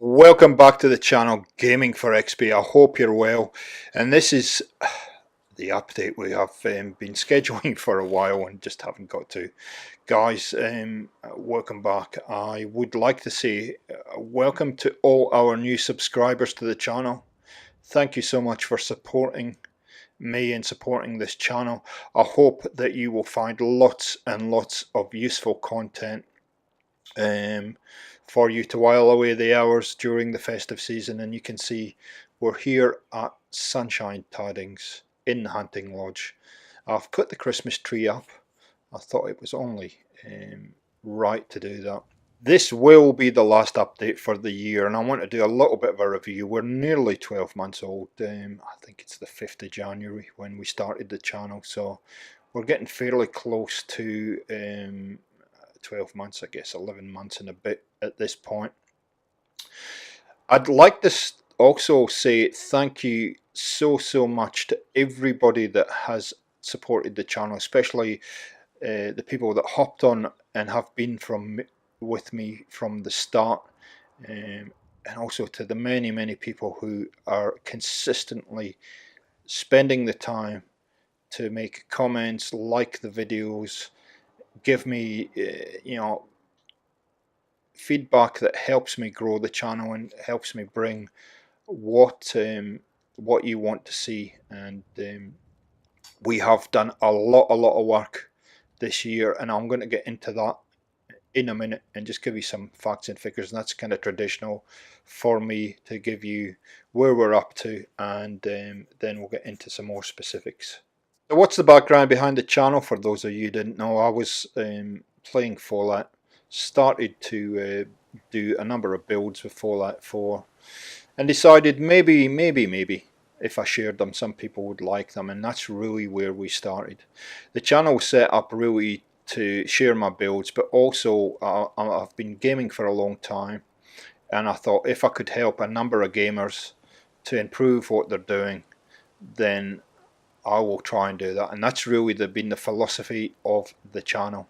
Welcome back to the channel Gaming for XP. I hope you're well, and this is the update we have been scheduling for a while and just haven't got to. Guys, welcome back. I would like to say welcome to all our new subscribers to the channel. Thank you so much for supporting me and supporting this channel. I hope that you will find lots and lots of useful content um, for you to while away the hours during the festive season. And you can see we're here at Sunshine Tidings in the Hunting Lodge. I've put the Christmas tree up. I thought it was only right to do that. This will be the last update for the year, and I want to do a little bit of a review. We're nearly 12 months old. I think it's the 5th of January when we started the channel, so we're getting fairly close to 12 months, I guess 11 months and a bit at this point. I'd like to also say thank you so much to everybody that has supported the channel, especially the people that hopped on and have been with me from the start, and also to the many people who are consistently spending the time to make comments, like the videos, give me feedback that helps me grow the channel and helps me bring what you want to see. And we have done a lot of work this year, and I'm going to get into that in a minute and just give you some facts and figures. And that's kind of traditional for me to give you where we're up to, and then we'll get into some more specifics. So what's the background behind the channel for those of you who didn't know? I was playing Fallout, started to do a number of builds with Fallout 4, and decided maybe if I shared them some people would like them, and that's really where we started. The channel was set up really to share my builds, but also I've been gaming for a long time, and I thought if I could help a number of gamers to improve what they're doing, then I will try and do that. And that's really been the philosophy of the channel.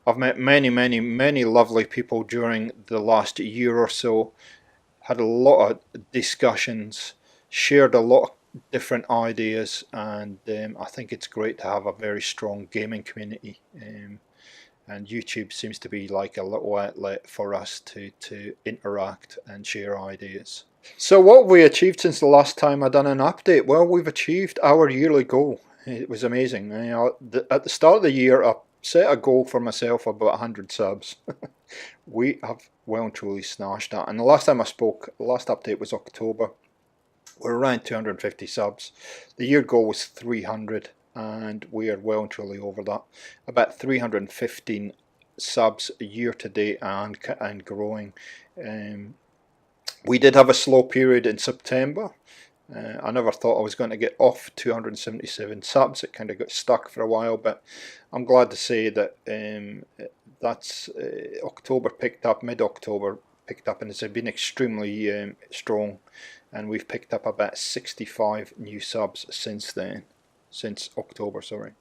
I've met many lovely people during the last year or so, had a lot of discussions, shared a lot of different ideas, and I think it's great to have a very strong gaming community. And YouTube seems to be like a little outlet for us to interact and share ideas. So what have we achieved since the last time I done an update? Well, we've achieved our yearly goal. It was amazing. At the start of the year, I set a goal for myself of about 100 subs. We have well and truly smashed that. And the last time I spoke, the last update was October. We're around 250 subs. The year goal was 300, and we are well and truly over that. About 315 subs year to date and growing. We did have a slow period in September. I never thought I was going to get off 277 subs. It kind of got stuck for a while, but I'm glad to say that that's October picked up, mid-October picked up, and it's been extremely strong, and we've picked up about 65 new subs since then, since October, sorry.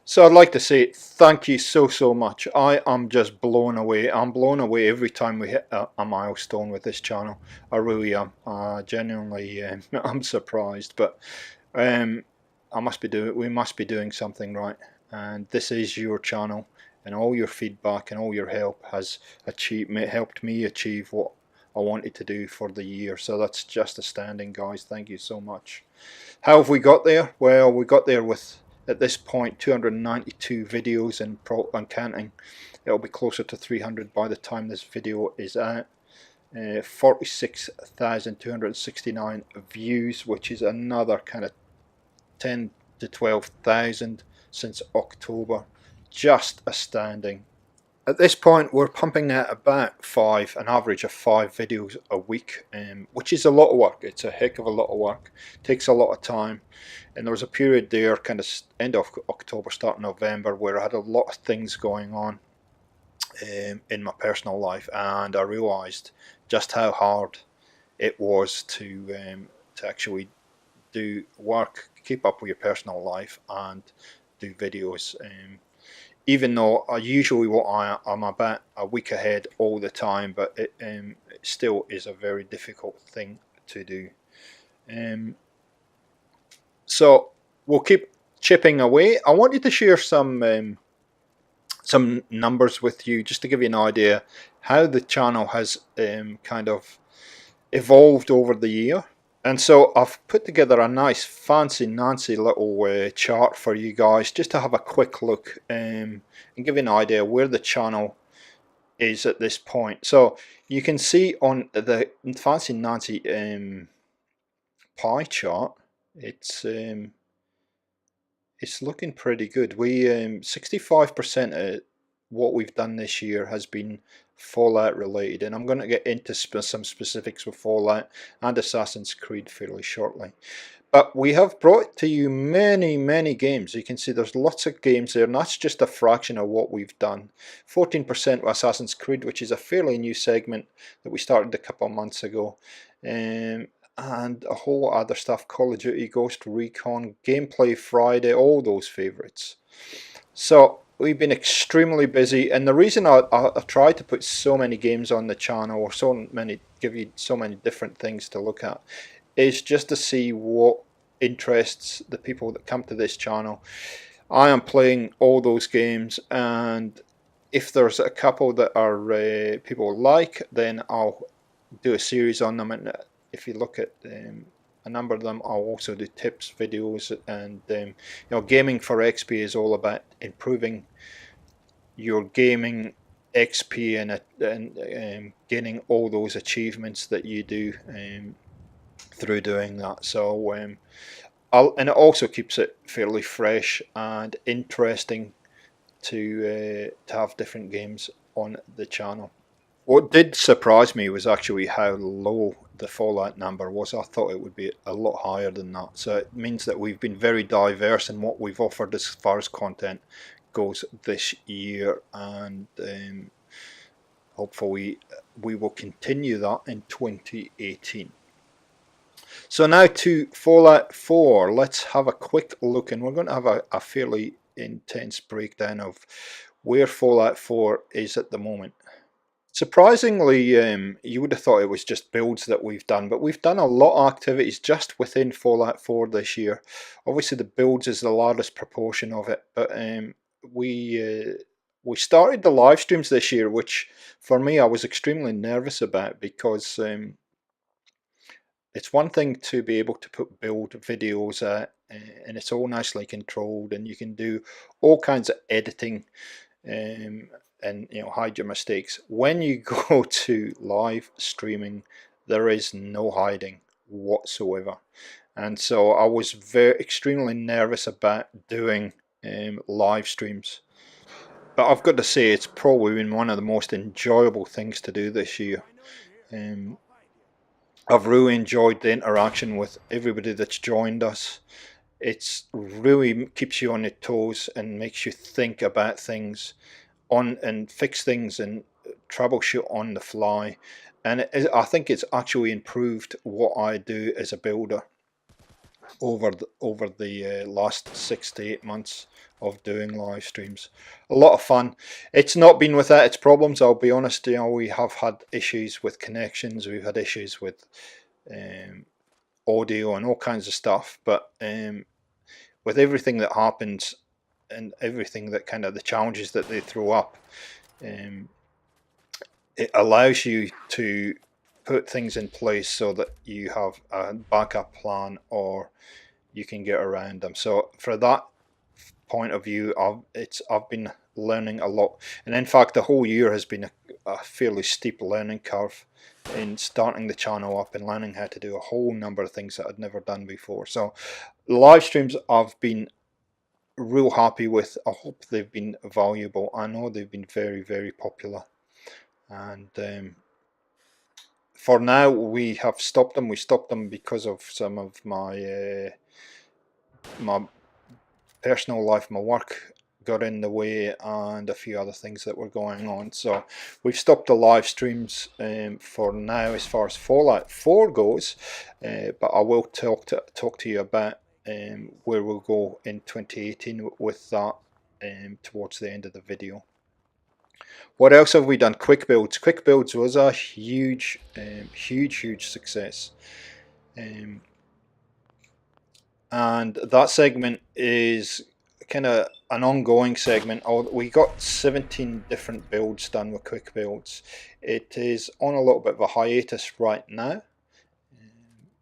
So I'd like to say thank you so much. I am just blown away. I'm blown away every time we hit a milestone with this channel. I really am. Genuinely, I'm surprised. But um, we must be doing something right. And this is your channel, and all your feedback and all your help has helped me achieve what I wanted to do for the year. So that's just astounding, guys. Thank you so much. How have we got there? Well, we got there with, at this point, 292 videos and counting. It'll be closer to 300 by the time this video is out. 46,269 views, which is another kind of 10 to 12,000 since October. Just astounding. At this point, we're pumping out about an average of 5 videos a week, which is a lot of work. It's a heck of a lot of work. It takes a lot of time. And there was a period there, kind of end of October, start of November, where I had a lot of things going on in my personal life, and I realised just how hard it was to actually do work, keep up with your personal life, and do videos. even though I usually I'm about a week ahead all the time, but it still is a very difficult thing to do. So we'll keep chipping away. I wanted to share some numbers with you just to give you an idea how the channel has kind of evolved over the year. And so I've put together a nice fancy Nancy little chart for you guys just to have a quick look and give you an idea where the channel is at this point. So you can see on the fancy Nancy pie chart, it's looking pretty good. We 65% of what we've done this year has been Fallout related, and I'm going to get into some specifics with Fallout and Assassin's Creed fairly shortly. But we have brought to you many games. You can see there's lots of games there, and that's just a fraction of what we've done. 14% with Assassin's Creed, which is a fairly new segment that we started a couple of months ago. And a whole other stuff, Call of Duty, Ghost Recon, Gameplay Friday, all those favourites. So we've been extremely busy, and the reason I try to put so many games on the channel, or give you so many different things to look at, is just to see what interests the people that come to this channel. I am playing all those games, and if there's a couple that are people like, then I'll do a series on them. And if you look at a number of them, I'll also do tips videos. And Gaming for XP is all about improving your gaming XP and gaining all those achievements that you do through doing that. So and it also keeps it fairly fresh and interesting to have different games on the channel. What did surprise me was actually how low the Fallout number was. I thought it would be a lot higher than that. So it means that we've been very diverse in what we've offered as far as content goes this year, and hopefully we will continue that in 2018. So now to Fallout 4. Let's have a quick look, and we're going to have a fairly intense breakdown of where Fallout 4 is at the moment. Surprisingly, you would have thought it was just builds that we've done, but we've done a lot of activities just within Fallout 4 this year. Obviously the builds is the largest proportion of it, but we started the live streams this year, which for me I was extremely nervous about, because it's one thing to be able to put build videos out, and it's all nicely controlled, and you can do all kinds of editing and hide your mistakes. When you go to live streaming, there is no hiding whatsoever, and so I was extremely nervous about doing live streams. But I've got to say, it's probably been one of the most enjoyable things to do this year. I've really enjoyed the interaction with everybody that's joined us. It's really keeps you on your toes and makes you think about things and fix things and troubleshoot on the fly. And I think it's actually improved what I do as a builder over the last 6 to 8 months of doing live streams. A lot of fun. It's not been without its problems, I'll be honest. We have had issues with connections, we've had issues with audio and all kinds of stuff, but with everything that happens and everything that kind of the challenges that they throw up, it allows you to put things in place so that you have a backup plan, or you can get around them. So for that point of view, I've been learning a lot, and in fact the whole year has been a fairly steep learning curve in starting the channel up and learning how to do a whole number of things that I'd never done before. So live streams I've been real happy with. I hope they've been valuable. I know they've been very popular, and for now we have stopped them. We stopped them because of some of my my personal life, my work got in the way, and a few other things that were going on. So we've stopped the live streams for now as far as Fallout 4 goes, but I will talk to you about where we'll go in 2018 with that towards the end of the video. What else have we done? Quick builds. Quick builds was a huge success. And that segment is kind of an ongoing segment. We got 17 different builds done with quick builds. It is on a little bit of a hiatus right now,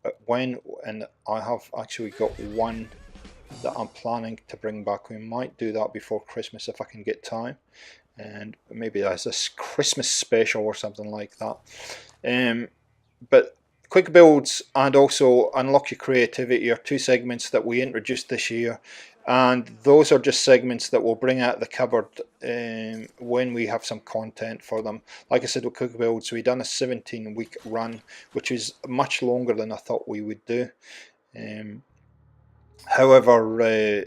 but and I have actually got one that I'm planning to bring back. We might do that before Christmas if I can get time, and maybe as a Christmas special or something like that. But quick builds and also unlock your creativity are two segments that we introduced this year, and those are just segments that we'll bring out of the cupboard when we have some content for them. Like I said, with quick builds, we've done a 17-week run, which is much longer than I thought we would do. However,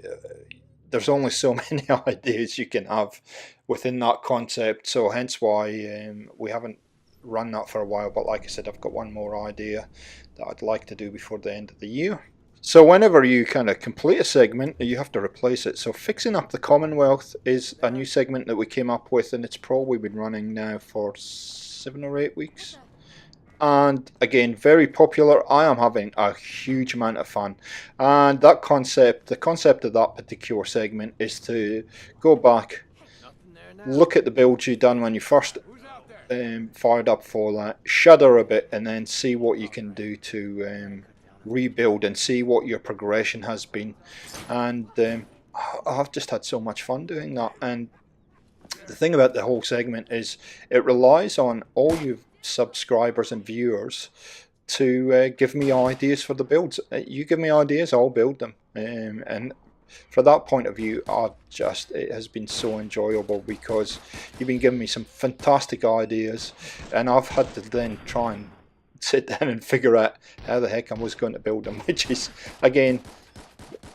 there's only so many ideas you can have within that concept, so hence why we haven't run that for a while. But like I said, I've got one more idea that I'd like to do before the end of the year. So whenever you kind of complete a segment, you have to replace it. So Fixing Up the Commonwealth is a new segment that we came up with, and it's probably been running now for 7 or 8 weeks. And again, very popular. I am having a huge amount of fun, and the concept of that particular segment is to go back, look at the builds you've done when you first fired up Fallout, shudder a bit, and then see what you can do to rebuild and see what your progression has been. And I've just had so much fun doing that. And the thing about the whole segment is it relies on all you subscribers and viewers to give me ideas for the builds. You give me ideas, I'll build them. And for that point of view, it has been so enjoyable because you've been giving me some fantastic ideas, and I've had to then try and sit down and figure out how the heck I was going to build them, which is, again,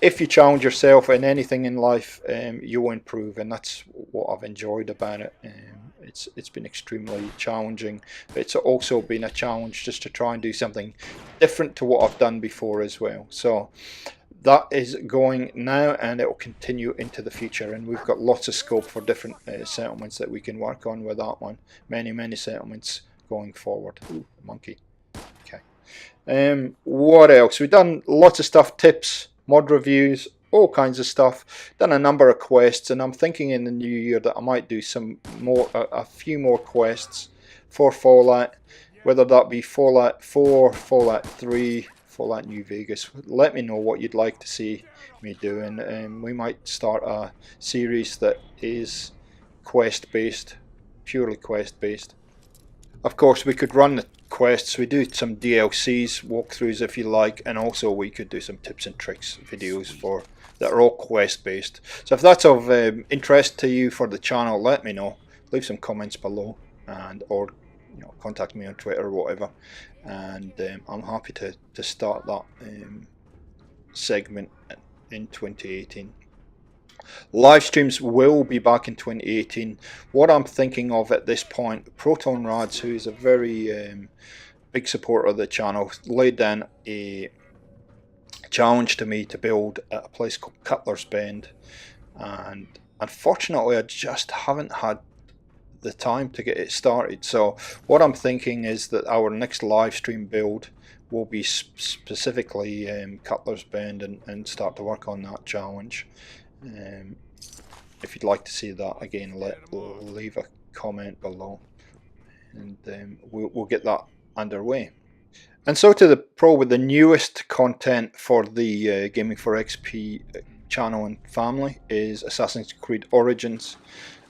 if you challenge yourself in anything in life, you'll improve, and that's what I've enjoyed about it. It's been extremely challenging, but it's also been a challenge just to try and do something different to what I've done before as well. So that is going now, and it will continue into the future, and we've got lots of scope for different settlements that we can work on with that one. Many settlements going forward. Ooh, monkey. Okay. What else? We've done lots of stuff, tips, mod reviews, all kinds of stuff. Done a number of quests, and I'm thinking in the new year that I might do a few more quests for Fallout, whether that be Fallout 4, Fallout 3, Fallout New Vegas. Let me know what you'd like to see me doing. We might start a series that is quest based, purely quest based. Of course, we could run the quests. We do some DLCs, walkthroughs if you like, and also we could do some tips and tricks videos that are all quest based. So if that's of interest to you for the channel, let me know. Leave some comments below, or contact me on Twitter or whatever, and I'm happy to start that segment in 2018. Live streams will be back in 2018. What I'm thinking of at this point, Proton Rads, who is a very big supporter of the channel, laid down a challenge to me to build at a place called Cutler's Bend, and unfortunately I just haven't had the time to get it started. So what I'm thinking is that our next live stream build will be specifically Cutler's Bend, and start to work on that challenge. If you'd like to see that, again, leave a comment below, and we'll get that underway. And so to the pro with the newest content for the Gaming for XP channel and family is Assassin's Creed Origins,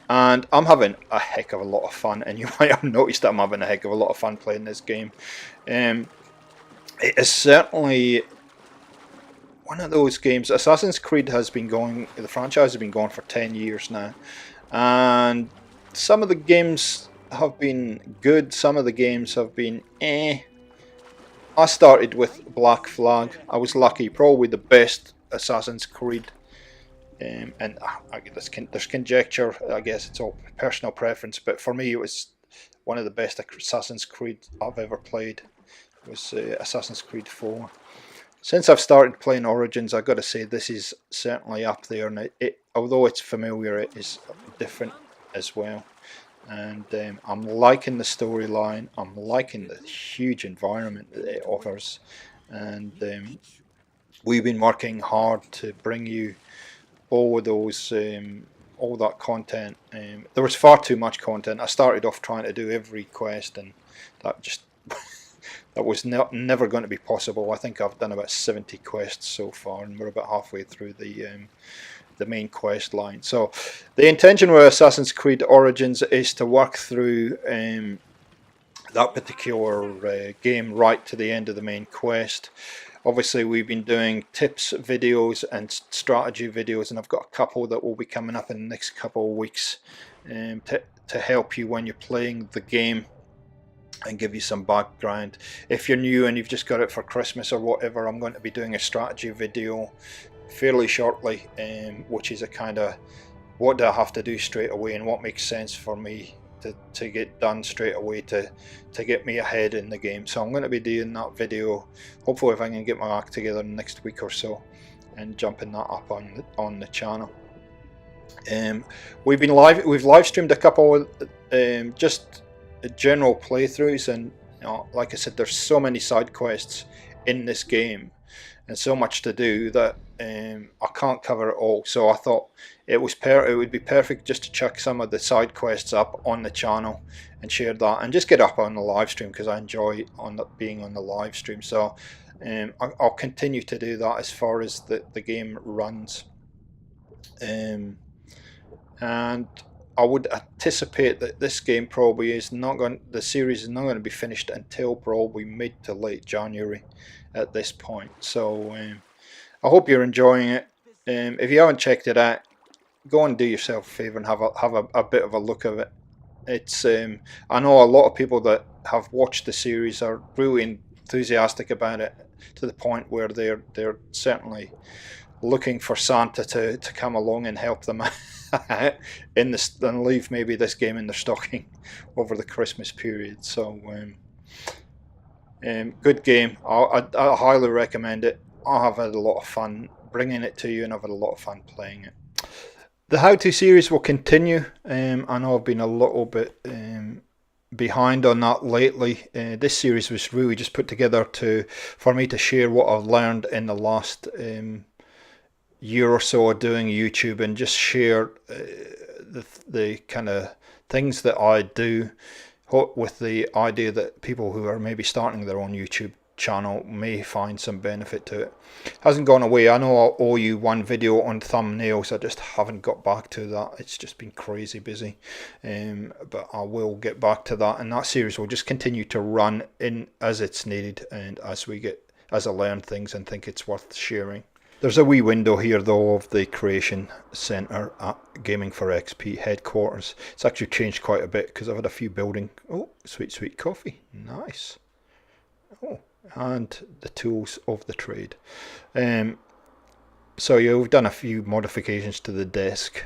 and I'm having a heck of a lot of fun, and you might have noticed that I'm having a heck of a lot of fun playing this game. It is certainly one of those games. Assassin's Creed the franchise has been going for 10 years now, and some of the games have been good, some of the games have been I started with Black Flag. I was lucky, probably the best Assassin's Creed, and there's conjecture, I guess it's all personal preference, but for me it was one of the best Assassin's Creed I've ever played. It was Assassin's Creed 4. Since I've started playing Origins, I've got to say this is certainly up there, and although it's familiar, it is different as well. And I'm liking the storyline. I'm liking the huge environment that it offers, and we've been working hard to bring you all of those, all that content. There was far too much content. I started off trying to do every quest, and that just that was never going to be possible. I think I've done about 70 quests so far, and we're about halfway through the main quest line. So the intention with Assassin's Creed Origins is to work through that particular game right to the end of the main quest. Obviously, we've been doing tips videos and strategy videos, and I've got a couple that will be coming up in the next couple of weeks to help you when you're playing the game and give you some background. If you're new and you've just got it for Christmas or whatever, I'm going to be doing a strategy video fairly shortly, which is a kind of what do I have to do straight away and what makes sense for me to get done straight away to get me ahead in the game. So I'm going to be doing that video, hopefully if I can get my act together in the next week or so, and jumping that up on the channel. We've live streamed a couple just general playthroughs, and like I said, there's so many side quests in this game and so much to do that I can't cover it all. So I thought it would be perfect just to chuck some of the side quests up on the channel and share that, and just get up on the live stream because I enjoy being on the live stream. So I'll continue to do that as far as the game runs, and I would anticipate that this game probably the series is not going to be finished until probably mid to late January at this point. So I hope you're enjoying it. If you haven't checked it out, go and do yourself a favour and have a bit of a look of it. It's I know a lot of people that have watched the series are really enthusiastic about it, to the point where they're certainly looking for Santa to come along and help them in this, and leave maybe this game in their stocking over the Christmas period. So good game. I highly recommend it. I have had a lot of fun bringing it to you, and I've had a lot of fun playing it. The how-to series will continue. I know I've been a little bit behind on that lately. This series was really just put together for me to share what I've learned in the last year or so of doing YouTube, and just share the kind of things that I do, with the idea that people who are maybe starting their own YouTube channel may find some benefit to it. Hasn't gone away. I know I owe you one video on thumbnails. I just haven't got back to that. It's just been crazy busy, but I will get back to that, and that series will just continue to run in as it's needed, and as I learn things and think it's worth sharing. There's a wee window here though of the Creation Centre at Gaming for XP headquarters. It's actually changed quite a bit because I've had a few building. Oh, sweet coffee, nice. Oh, and the tools of the trade. So yeah, we've done a few modifications to the desk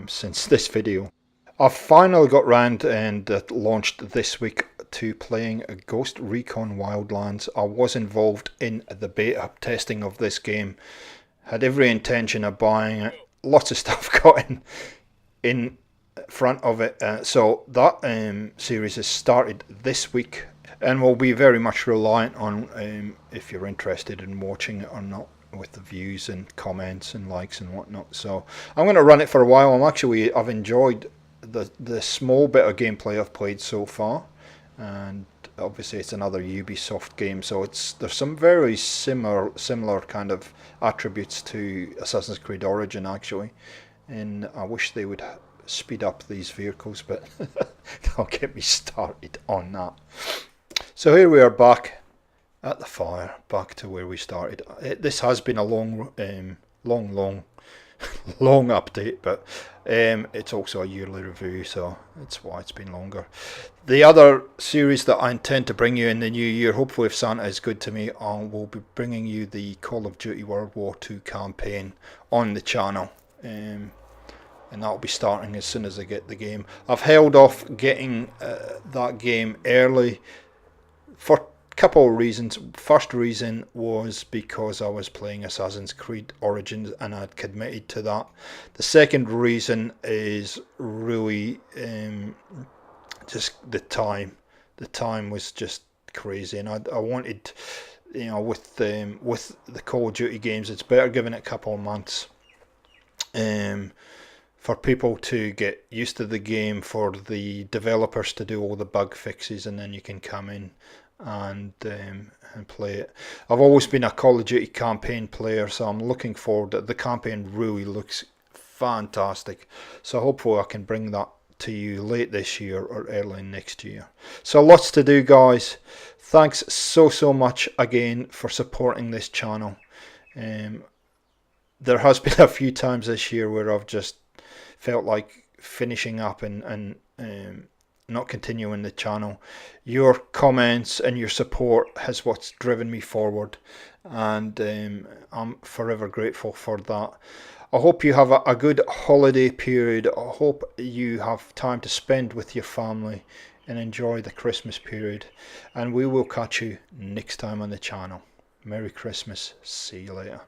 since this video. I've finally got round and launched this week to playing Ghost Recon Wildlands. I was involved in the beta testing of this game, had every intention of buying it. Lots of stuff got in front of it, so that series has started this week, and will be very much reliant on if you're interested in watching it or not, with the views and comments and likes and whatnot. So I'm going to run it for a while. I've enjoyed the small bit of gameplay I've played so far, and obviously it's another Ubisoft game, so there's some very similar kind of attributes to Assassin's Creed Origin actually, and I wish they would speed up these vehicles, but they'll get me started on that. So here we are back at the fire, back to where we started. This has been a long update, but it's also a yearly review, so that's why it's been longer. The other series that I intend to bring you in the new year, hopefully if Santa is good to me, I will be bringing you the Call of Duty World War II campaign on the channel, and that will be starting as soon as I get the game. I've held off getting that game early for couple of reasons. First reason was because I was playing Assassin's Creed Origins and I'd committed to that. The second reason is really just the time. The time was just crazy, and I wanted, with the Call of Duty games, it's better giving it a couple of months. For people to get used to the game, for the developers to do all the bug fixes, and then you can come in and play it. I've always been a Call of Duty campaign player, so I'm looking forward. The campaign really looks fantastic, so hopefully I can bring that to you late this year or early next year. So lots to do, guys. Thanks so much again for supporting this channel. There has been a few times this year where I've just felt like finishing up and not continuing the channel. Your comments and your support has what's driven me forward, and I'm forever grateful for that. I hope you have a good holiday period. I hope you have time to spend with your family and enjoy the Christmas period, and we will catch you next time on the channel. Merry Christmas. See you later.